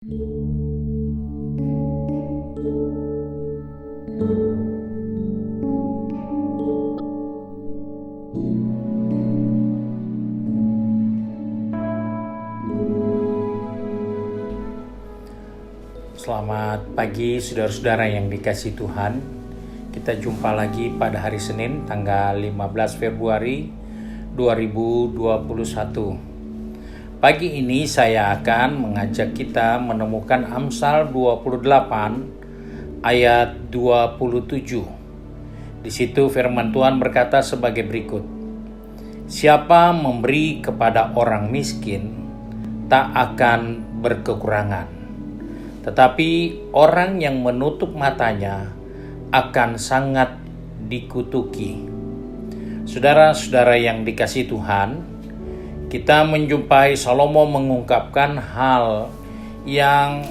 Selamat pagi saudara-saudara yang dikasihi Tuhan. Kita jumpa lagi pada hari Senin tanggal 15 Februari 2021. Pagi ini saya akan mengajak kita menemukan Amsal 28 ayat 27. Di situ firman Tuhan berkata sebagai berikut. Siapa memberi kepada orang miskin tak akan berkekurangan. Tetapi orang yang menutup matanya akan sangat dikutuki. Saudara-saudara yang dikasihi Tuhan, kita menjumpai Salomo mengungkapkan hal yang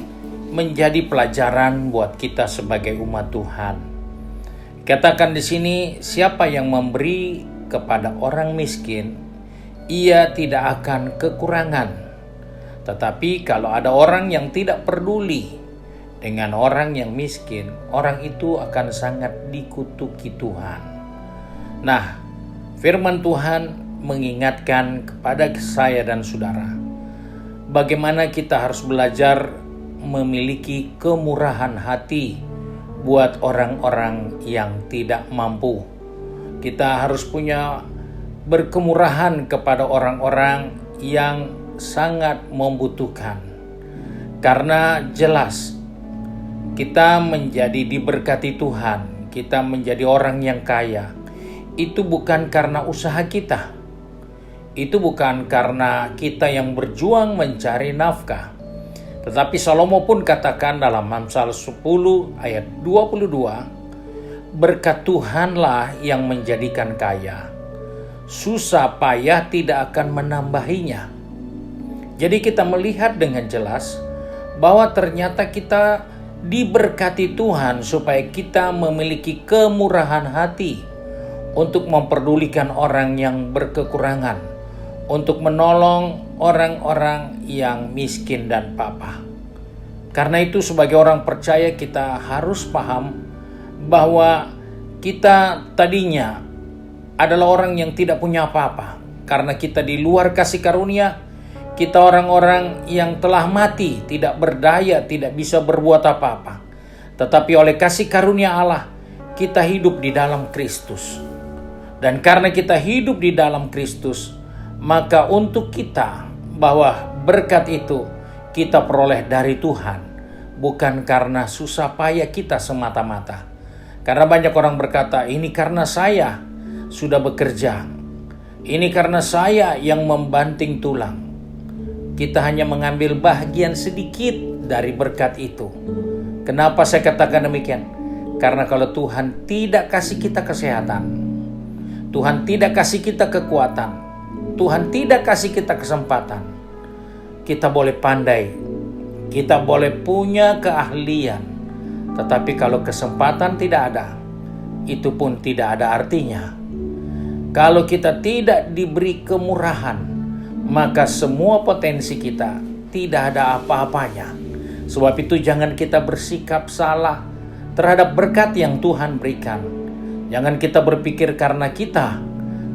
menjadi pelajaran buat kita sebagai umat Tuhan. Katakan di sini, siapa yang memberi kepada orang miskin, ia tidak akan kekurangan. Tetapi kalau ada orang yang tidak peduli dengan orang yang miskin, orang itu akan sangat dikutuki Tuhan. Nah, firman Tuhan mengingatkan kepada saya dan saudara, bagaimana kita harus belajar memiliki kemurahan hati buat orang-orang yang tidak mampu. Kita harus punya berkemurahan kepada orang-orang yang sangat membutuhkan. Karena jelas kita menjadi diberkati Tuhan, kita menjadi orang yang kaya, itu bukan karena usaha kita. Itu bukan karena kita yang berjuang mencari nafkah. Tetapi Salomo pun katakan dalam Amsal 10 ayat 22, berkat Tuhanlah yang menjadikan kaya. Susah payah tidak akan menambahinya. Jadi kita melihat dengan jelas bahwa ternyata kita diberkati Tuhan supaya kita memiliki kemurahan hati untuk memperdulikan orang yang berkekurangan, untuk menolong orang-orang yang miskin dan papa. Karena itu sebagai orang percaya kita harus paham bahwa kita tadinya adalah orang yang tidak punya apa-apa. Karena kita di luar kasih karunia, kita orang-orang yang telah mati, tidak berdaya, tidak bisa berbuat apa-apa. Tetapi oleh kasih karunia Allah, kita hidup di dalam Kristus. Dan karena kita hidup di dalam Kristus, maka untuk kita bahwa berkat itu kita peroleh dari Tuhan, bukan karena susah payah kita semata-mata. Karena banyak orang berkata, ini karena saya sudah bekerja, ini karena saya yang membanting tulang. Kita hanya mengambil bagian sedikit dari berkat itu. Kenapa saya katakan demikian? Karena kalau Tuhan tidak kasih kita kesehatan, Tuhan tidak kasih kita kekuatan, Tuhan tidak kasih kita kesempatan, kita boleh pandai, kita boleh punya keahlian, tetapi kalau kesempatan tidak ada, itu pun tidak ada artinya. Kalau kita tidak diberi kemurahan, maka semua potensi kita tidak ada apa-apanya. Sebab itu jangan kita bersikap salah terhadap berkat yang Tuhan berikan. Jangan kita berpikir karena kita,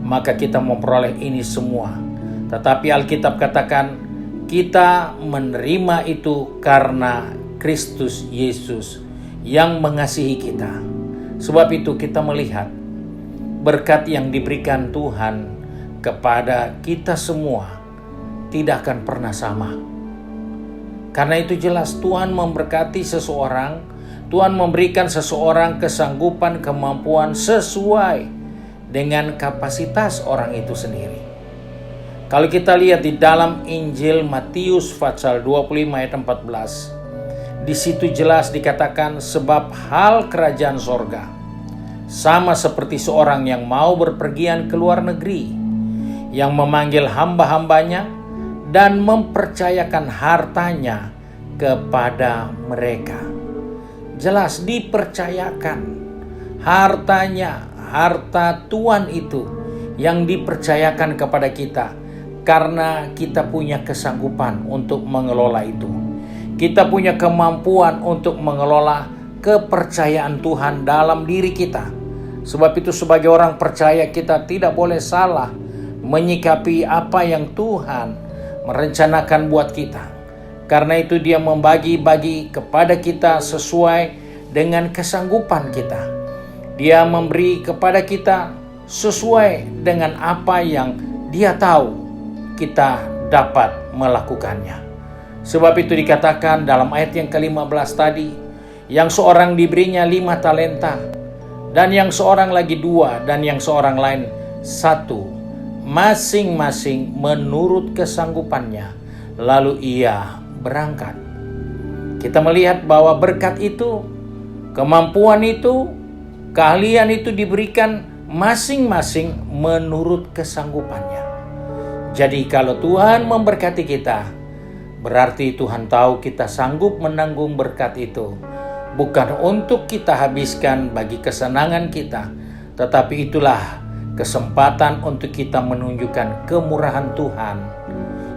maka kita memperoleh ini semua. Tetapi Alkitab katakan, kita menerima itu karena Kristus Yesus yang mengasihi kita. Sebab itu kita melihat berkat yang diberikan Tuhan kepada kita semua tidak akan pernah sama. Karena itu jelas Tuhan memberkati seseorang, Tuhan memberikan seseorang kesanggupan, kemampuan sesuai dengan kapasitas orang itu sendiri. Kalau kita lihat di dalam Injil Matius pasal 25 ayat 14, di situ jelas dikatakan sebab hal kerajaan sorga sama seperti seorang yang mau berpergian ke luar negeri, yang memanggil hamba-hambanya dan mempercayakan hartanya kepada mereka. Jelas dipercayakan hartanya, harta Tuhan itu yang dipercayakan kepada kita karena kita punya kesanggupan untuk mengelola itu. Kita punya kemampuan untuk mengelola kepercayaan Tuhan dalam diri kita. Sebab itu sebagai orang percaya kita tidak boleh salah menyikapi apa yang Tuhan merencanakan buat kita. Karena itu Dia membagi-bagi kepada kita sesuai dengan kesanggupan kita. Dia memberi kepada kita sesuai dengan apa yang Dia tahu kita dapat melakukannya. Sebab itu dikatakan dalam ayat yang ke-15 tadi, yang seorang diberinya 5 talenta, dan yang seorang lagi 2, dan yang seorang lain 1, masing-masing menurut kesanggupannya, lalu ia berangkat. Kita melihat bahwa berkat itu, kemampuan itu, keahlian itu diberikan masing-masing menurut kesanggupannya. Jadi kalau Tuhan memberkati kita, berarti Tuhan tahu kita sanggup menanggung berkat itu. Bukan untuk kita habiskan bagi kesenangan kita, tetapi itulah kesempatan untuk kita menunjukkan kemurahan Tuhan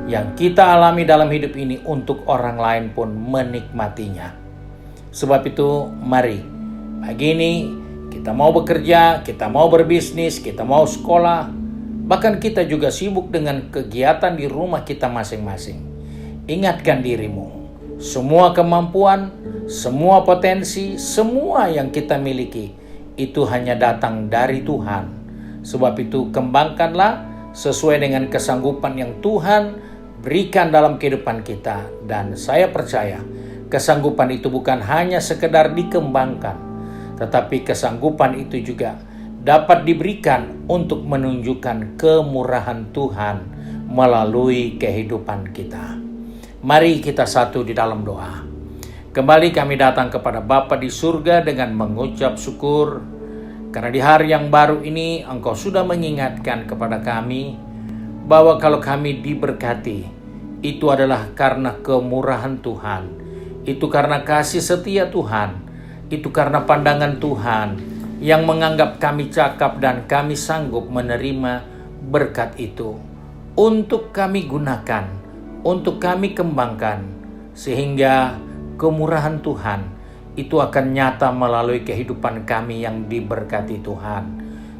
yang kita alami dalam hidup ini untuk orang lain pun menikmatinya. Sebab itu mari, pagi ini kita mau bekerja, kita mau berbisnis, kita mau sekolah, bahkan kita juga sibuk dengan kegiatan di rumah kita masing-masing. Ingatkan dirimu, semua kemampuan, semua potensi, semua yang kita miliki itu hanya datang dari Tuhan. Sebab itu kembangkanlah sesuai dengan kesanggupan yang Tuhan berikan dalam kehidupan kita. Dan saya percaya kesanggupan itu bukan hanya sekedar dikembangkan, tetapi kesanggupan itu juga dapat diberikan untuk menunjukkan kemurahan Tuhan melalui kehidupan kita. Mari kita satu di dalam doa. Kembali kami datang kepada Bapa di surga dengan mengucap syukur, karena di hari yang baru ini Engkau sudah mengingatkan kepada kami bahwa kalau kami diberkati, itu adalah karena kemurahan Tuhan, itu karena kasih setia Tuhan, itu karena pandangan Tuhan yang menganggap kami cakap dan kami sanggup menerima berkat itu untuk kami gunakan, untuk kami kembangkan, sehingga kemurahan Tuhan itu akan nyata melalui kehidupan kami yang diberkati Tuhan.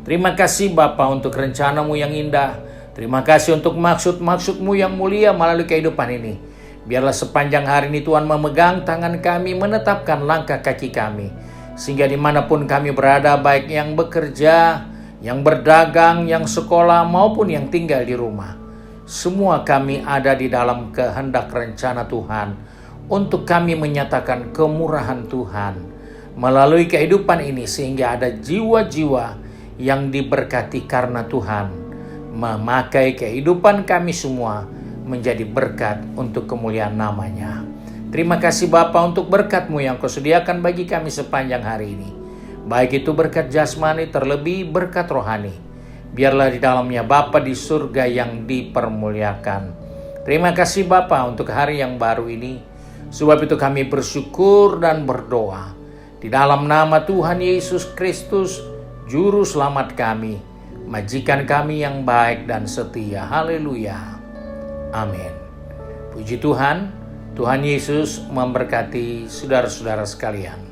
Terima kasih Bapa untuk rencana-Mu yang indah. Terima kasih untuk maksud-maksud-Mu yang mulia melalui kehidupan ini. Biarlah sepanjang hari ini Tuhan memegang tangan kami, menetapkan langkah kaki kami, sehingga dimanapun kami berada, baik yang bekerja, yang berdagang, yang sekolah, maupun yang tinggal di rumah, semua kami ada di dalam kehendak rencana Tuhan untuk kami menyatakan kemurahan Tuhan melalui kehidupan ini, sehingga ada jiwa-jiwa yang diberkati karena Tuhan memakai kehidupan kami semua menjadi berkat untuk kemuliaan nama-Nya. Terima kasih Bapa untuk berkat-Mu yang Kau sediakan bagi kami sepanjang hari ini, baik itu berkat jasmani, terlebih berkat rohani. Biarlah di dalamnya Bapa di surga yang dipermuliakan. Terima kasih Bapa untuk hari yang baru ini. Sebab itu kami bersyukur dan berdoa di dalam nama Tuhan Yesus Kristus, Juru Selamat kami, Majikan kami yang baik dan setia. Haleluya. Amin. Puji Tuhan, Tuhan Yesus memberkati saudara-saudara sekalian.